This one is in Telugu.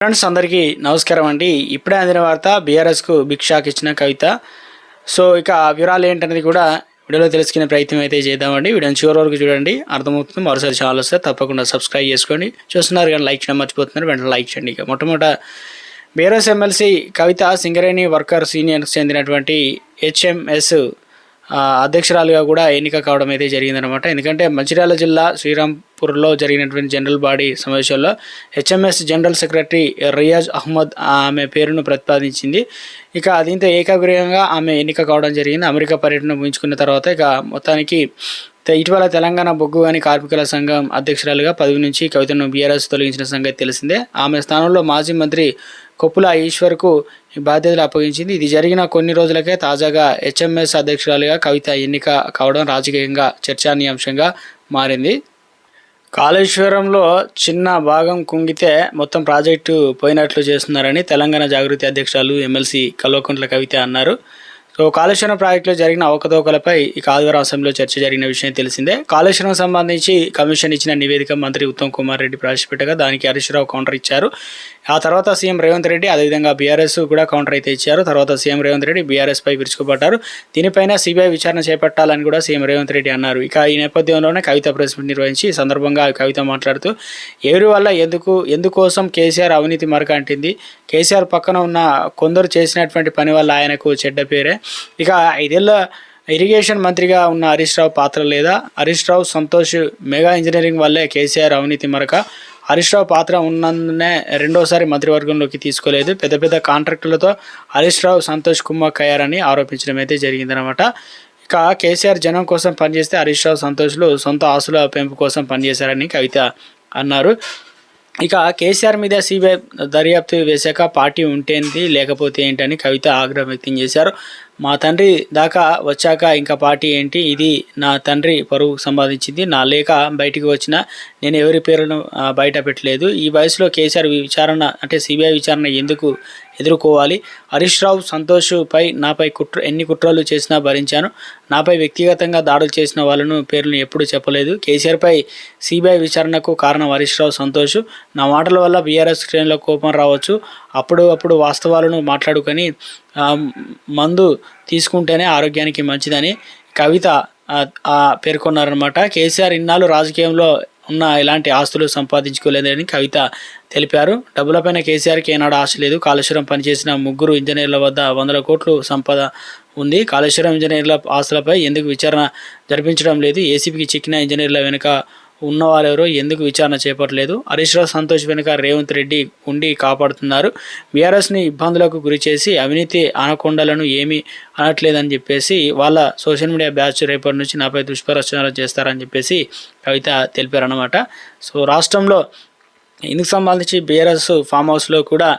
ఫ్రెండ్స్ అందరికీ నమస్కారం అండి. ఇప్పుడే అందిన వార్త బీఆర్ఎస్కు బిగ్ షాక్ ఇచ్చిన కవిత. సో ఇక వివరాలు ఏంటనేది కూడా వీడియోలో తెలుసుకునే ప్రయత్నం అయితే చేద్దామండి. వీడియోని చివరి వరకు చూడండి, అర్థమవుతుంది. మరోసారి ఛానల్ వస్తే తప్పకుండా సబ్స్క్రైబ్ చేసుకోండి. చూస్తున్నారు కానీ లైక్ చేయడం మర్చిపోతున్నారు, వెంటనే లైక్ చేయండి. ఇక మొట్టమొదట బీఆర్ఎస్ ఎమ్మెల్సీ కవిత సింగరేణి వర్కర్స్ యూనియన్కి చెందినటువంటి హెచ్ఎంఎస్ అధ్యక్షురాలుగా కూడా ఎన్నిక కావడం అయితే జరిగిందనమాట. ఎందుకంటే మంచిర్యాల జిల్లా శ్రీరాంపూర్లో జరిగినటువంటి జనరల్ బాడీ సమావేశంలో HMS general secretary Riyaz Ahmed ఆమె పేరును ప్రతిపాదించింది. ఇక దీంతో ఏకాగ్రీయంగా ఆమె ఎన్నిక కావడం జరిగింది. అమెరికా పర్యటన ముగించుకున్న తర్వాత ఇక మొత్తానికి ఇటీవల తెలంగాణ బొగ్గు అని కార్మికుల సంఘం అధ్యక్షురాలుగా పదవి నుంచి కవితను బీఆర్ఎస్ తొలగించిన సంగతి తెలిసిందే. ఆమె స్థానంలో మాజీ మంత్రి కొప్పుల ఈశ్వర్కు బాధ్యతలు అప్పగించింది. ఇది జరిగిన కొన్ని రోజులకే తాజాగా హెచ్ఎంఎస్ అధ్యక్షురాలుగా కవిత ఎన్నిక కావడం రాజకీయంగా చర్చానీయాంశంగా మారింది. కాళేశ్వరంలో చిన్న భాగం కుంగితే మొత్తం ప్రాజెక్టు పోయినట్లు చేస్తున్నారని తెలంగాణ జాగృతి అధ్యక్షురాలు ఎమ్మెల్సీ కల్వకుంట్ల కవిత అన్నారు. సో కాళేశ్వరం ప్రాజెక్టులో జరిగిన అవకతవకలపై ఇక ఆదివారం అసెంబ్లీలో చర్చ జరిగిన విషయం తెలిసిందే. కాళేశ్వరం సంబంధించి కమిషన్ ఇచ్చిన నివేదిక మంత్రి ఉత్తమ్ కుమార్ రెడ్డి ప్రవేశపెట్టగా దానికి హరీష్ రావు కౌంటర్ ఇచ్చారు. ఆ తర్వాత సీఎం రేవంత్ రెడ్డి అదేవిధంగా బీఆర్ఎస్ కూడా కౌంటర్ అయితే ఇచ్చారు. తర్వాత సీఎం రేవంత్ రెడ్డి బీఆర్ఎస్పై విరుచుకుపడ్డారు. దీనిపైన సిబిఐ విచారణ చేపట్టాలని కూడా సీఎం రేవంత్ రెడ్డి అన్నారు. ఇక ఈ నేపథ్యంలోనే కవిత ప్రెస్ మీట్ నిర్వహించి ఈ సందర్భంగా కవిత మాట్లాడుతూ ఎవరి వల్ల ఎందుకోసం కేసీఆర్ అవినీతి మరక అంటింది. కేసీఆర్ పక్కన ఉన్న కొందరు చేసినటువంటి పని వల్ల ఆయనకు చెడ్డ పేరే. ఇక 5 ఏళ్ల ఇరిగేషన్ మంత్రిగా ఉన్న హరీష్ రావు పాత్ర లేదా? హరీష్ రావు సంతోష్ మెగా ఇంజనీరింగ్ వల్లే కేసీఆర్ అవినీతి మరక. హరీష్ రావు పాత్ర ఉన్నందునే రెండోసారి మంత్రివర్గంలోకి తీసుకోలేదు. పెద్ద పెద్ద కాంట్రాక్టులతో హరీష్ రావు సంతోష్ కుమ్మక్కయ్యారని ఆరోపించడం అయితే జరిగిందనమాట. ఇక కేసీఆర్ జనం కోసం పనిచేస్తే హరీష్ రావు సంతోష్లు సొంత ఆస్తుల పెంపు కోసం పనిచేశారని కవిత అన్నారు. ఇక కేసీఆర్ మీద సిబిఐ దర్యాప్తు వేశాక పార్టీ ఉంటేంది లేకపోతే ఏంటని కవిత ఆగ్రహం వ్యక్తం చేశారు. మా తండ్రి దాకా వచ్చాక ఇంకా పార్టీ ఏంటి? ఇది నా తండ్రి పరువు సంపాదించింది. నా లేఖ బయటికి వచ్చినా నేను ఎవరి పేరును బయట పెట్టలేదు. ఈ వయసులో కేసీఆర్ విచారణ అంటే సిబిఐ విచారణ ఎందుకు ఎదుర్కోవాలి? హరీష్ రావు సంతోష్పై నాపై ఎన్ని కుట్రలు చేసినా భరించాను. నాపై వ్యక్తిగతంగా దాడులు చేసిన వాళ్ళను పేర్లను ఎప్పుడు చెప్పలేదు. కేసీఆర్పై సిబిఐ విచారణకు కారణం హరీష్ రావు సంతోష్. నా మాటల వల్ల బీఆర్ఎస్ శ్రేణుల కోపం రావచ్చు. అప్పుడు వాస్తవాలను మాట్లాడుకొని మందు తీసుకుంటేనే ఆరోగ్యానికి మంచిదని కవిత పేర్కొన్నారనమాట. కేసీఆర్ ఇన్నాళ్ళు రాజకీయంలో ఉన్న ఎలాంటి ఆస్తులు సంపాదించుకోలేదని కవిత తెలిపారు. డబ్బులపైన కేసీఆర్కి ఏనాడు ఆశ లేదు. కాళేశ్వరం పనిచేసిన 3 ఇంజనీర్ల వద్ద 100 కోట్లు సంపద ఉంది. కాళేశ్వరం ఇంజనీర్ల ఆస్తులపై ఎందుకు విచారణ జరిపించడం లేదు? ఏసీబీకి చిక్కిన ఇంజనీర్ల వెనుక ఉన్నవారెవరో ఎందుకు విచారణ చేపట్టలేదు? హరీష్ రావు సంతోష్ వెనుక రేవంత్ రెడ్డి ఉండి కాపాడుతున్నారు. బీఆర్ఎస్ని ఇబ్బందులకు గురి చేసి అవినీతి ఆనకొండలను ఏమీ అనట్లేదని చెప్పేసి వాళ్ళ సోషల్ మీడియా బ్యాచ్ రేపటి నుంచి నాపై దుష్ప్రచారం చేస్తారని చెప్పేసి కవిత తెలిపారన్నమాట. సో రాష్ట్రంలో ఇందుకు సంబంధించి బీఆర్ఎస్ ఫామ్ హౌస్లో కూడా